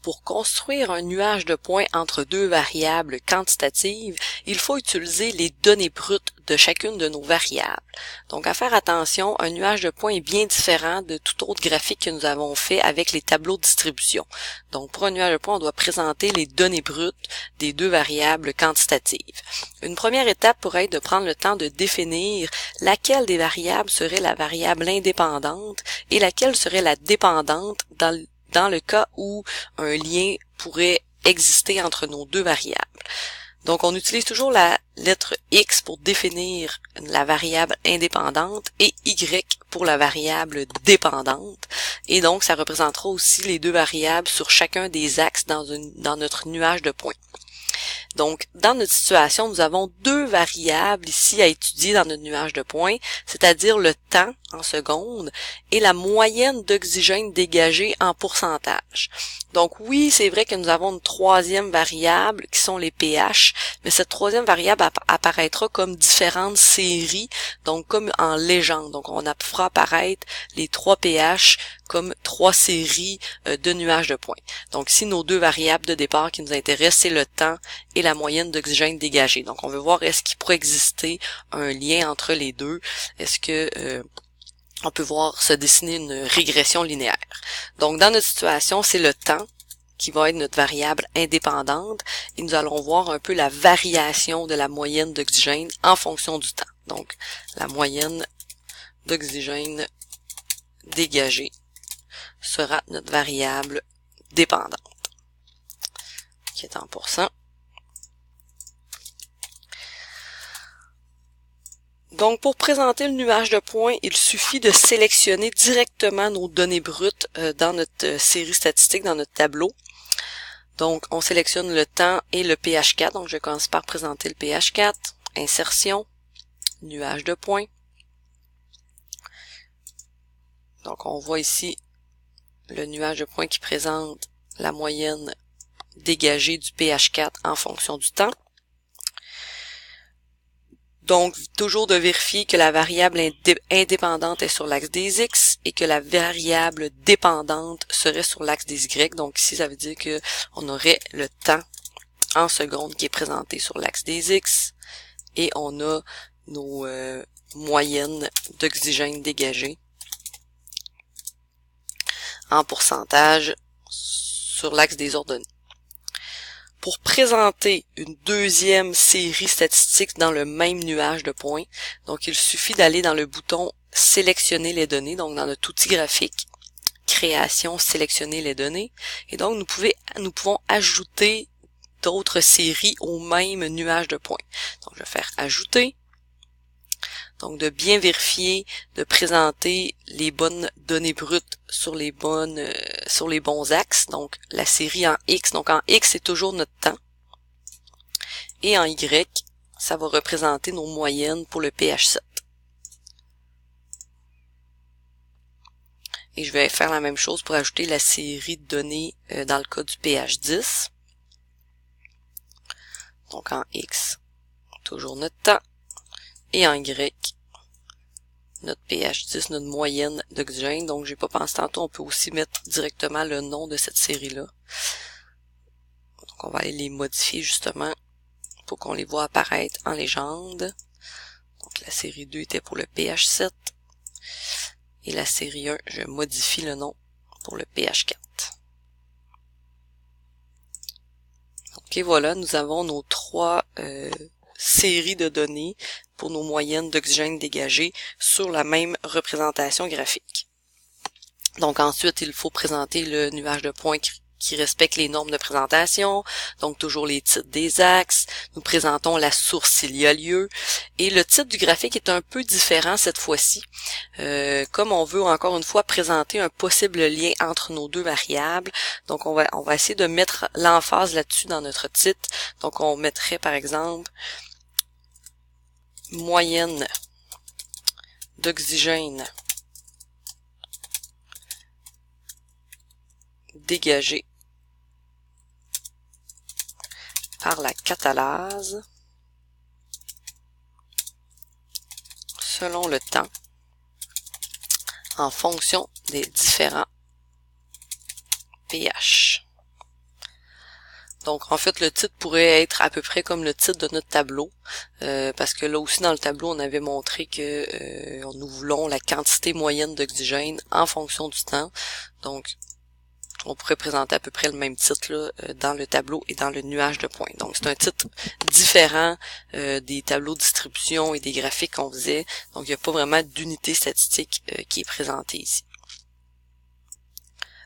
pour construire un nuage de points entre deux variables quantitatives, il faut utiliser les données brutes de chacune de nos variables. Donc, à faire attention, un nuage de points est bien différent de tout autre graphique que nous avons fait avec les tableaux de distribution. Donc, pour un nuage de points, on doit présenter les données brutes des deux variables quantitatives. Une première étape pourrait être de prendre le temps de définir laquelle des variables serait la variable indépendante et laquelle serait la dépendante dans le cas où un lien pourrait exister entre nos deux variables. Donc, on utilise toujours la lettre X pour définir la variable indépendante et Y pour la variable dépendante. Et donc, ça représentera aussi les deux variables sur chacun des axes dans notre nuage de points. Donc, dans notre situation, nous avons deux variables ici à étudier dans notre nuage de points, c'est-à-dire le temps en secondes et la moyenne d'oxygène dégagé en pourcentage. Donc oui, c'est vrai que nous avons une troisième variable qui sont les pH, mais cette troisième variable apparaîtra comme différentes séries, donc comme en légende. Donc on fera apparaître les 3 pH comme 3 séries de nuages de points. Donc ici, nos deux variables de départ qui nous intéressent, c'est le temps et la moyenne d'oxygène dégagé. Donc on veut voir est-ce qu'il pourrait exister un lien entre les deux. Est-ce que on peut voir se dessiner une régression linéaire. Donc, dans notre situation, c'est le temps qui va être notre variable indépendante et nous allons voir un peu la variation de la moyenne d'oxygène en fonction du temps. Donc, la moyenne d'oxygène dégagée sera notre variable dépendante, qui est en pourcent. Donc, pour présenter le nuage de points, il suffit de sélectionner directement nos données brutes dans notre série statistique, dans notre tableau. Donc, on sélectionne le temps et le pH 4. Donc, je commence par présenter le pH 4. Insertion, nuage de points. Donc, on voit ici le nuage de points qui présente la moyenne dégagée du pH 4 en fonction du temps. Donc, toujours de vérifier que la variable indépendante est sur l'axe des X et que la variable dépendante serait sur l'axe des Y. Donc ici, ça veut dire que on aurait le temps en secondes qui est présenté sur l'axe des X et on a nos moyennes d'oxygène dégagé en pourcentage sur l'axe des ordonnées. Pour présenter une deuxième série statistique dans le même nuage de points, donc il suffit d'aller dans le bouton sélectionner les données, donc dans notre outil graphique, création, sélectionner les données, et donc nous pouvons ajouter d'autres séries au même nuage de points. Donc je vais faire ajouter. Donc, de bien vérifier, de présenter les bonnes données brutes sur les bons axes. Donc, la série en X. Donc, en X, c'est toujours notre temps. Et en Y, ça va représenter nos moyennes pour le pH 7. Et je vais faire la même chose pour ajouter la série de données dans le cas du pH 10. Donc, en X, toujours notre temps. Et en Y, notre pH 10, notre moyenne d'oxygène. Donc, j'ai pas pensé tantôt, on peut aussi mettre directement le nom de cette série-là. Donc, on va aller les modifier justement pour qu'on les voit apparaître en légende. Donc, la série 2 était pour le pH 7. Et la série 1, je modifie le nom pour le pH 4. Ok, voilà, nous avons nos 3 séries de données pour nos moyennes d'oxygène dégagées sur la même représentation graphique. Donc ensuite, il faut présenter le nuage de points qui respecte les normes de présentation, donc toujours les titres des axes. Nous présentons la source s'il y a lieu. Et le titre du graphique est un peu différent cette fois-ci. Comme on veut encore une fois présenter un possible lien entre nos deux variables, donc on va essayer de mettre l'emphase là-dessus dans notre titre. Donc on mettrait par exemple moyenne d'oxygène dégagée par la catalase selon le temps en fonction des différents pH. Donc, en fait, le titre pourrait être à peu près comme le titre de notre tableau, parce que là aussi, dans le tableau, on avait montré que nous voulons la quantité moyenne d'oxygène en fonction du temps. Donc, on pourrait présenter à peu près le même titre là, dans le tableau et dans le nuage de points. Donc, c'est un titre différent des tableaux de distribution et des graphiques qu'on faisait. Donc, il n'y a pas vraiment d'unité statistique qui est présentée ici.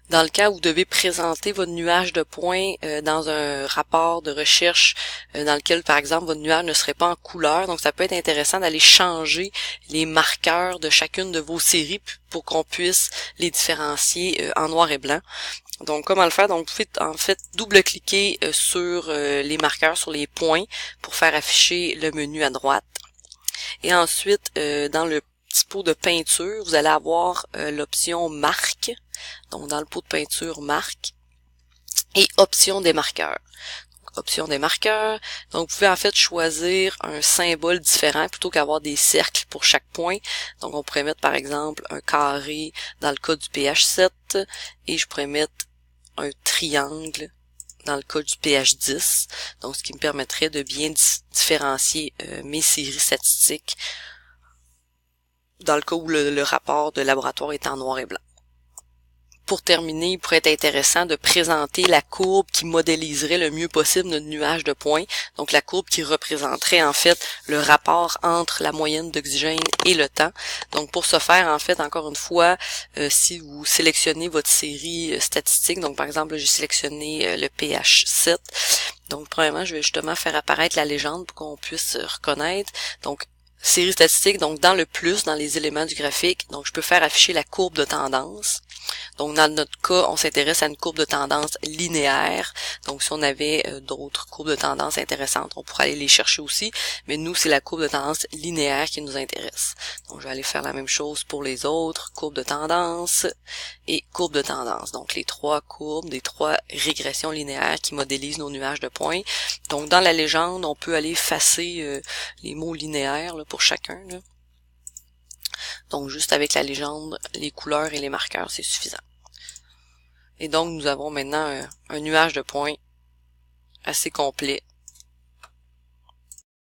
Dans le cas où vous devez présenter votre nuage de points dans un rapport de recherche dans lequel, par exemple, votre nuage ne serait pas en couleur, donc ça peut être intéressant d'aller changer les marqueurs de chacune de vos séries pour qu'on puisse les différencier en noir et blanc. Donc, comment le faire? Donc, vous pouvez en fait double-cliquer sur les marqueurs, sur les points pour faire afficher le menu à droite. Et ensuite, dans le petit pot de peinture, vous allez avoir l'option marque. Donc, dans le pot de peinture, marque. Et option des marqueurs. Donc, option des marqueurs. Donc, vous pouvez en fait choisir un symbole différent plutôt qu'avoir des cercles pour chaque point. Donc, on pourrait mettre par exemple un carré dans le cas du pH 7 et je pourrais mettre un triangle dans le cas du pH 10. Donc, ce qui me permettrait de bien différencier mes séries statistiques dans le cas où le rapport de laboratoire est en noir et blanc. Pour terminer, il pourrait être intéressant de présenter la courbe qui modéliserait le mieux possible notre nuage de points. Donc la courbe qui représenterait en fait le rapport entre la moyenne d'oxygène et le temps. Donc pour ce faire, en fait, encore une fois, si vous sélectionnez votre série statistique, donc par exemple, j'ai sélectionné le pH 7. Donc premièrement, je vais justement faire apparaître la légende pour qu'on puisse reconnaître. Donc série statistique, donc dans le plus, dans les éléments du graphique, donc je peux faire afficher la courbe de tendance. Donc dans notre cas, on s'intéresse à une courbe de tendance linéaire. Donc si on avait d'autres courbes de tendance intéressantes, on pourrait aller les chercher aussi. Mais nous, c'est la courbe de tendance linéaire qui nous intéresse. Donc je vais aller faire la même chose pour les autres. Courbe de tendance et courbe de tendance. Donc les trois courbes, des trois régressions linéaires qui modélisent nos nuages de points. Donc dans la légende, on peut aller effacer les mots linéaires là, pour chacun. Là. Donc juste avec la légende, les couleurs et les marqueurs, c'est suffisant. Et donc nous avons maintenant un nuage de points assez complet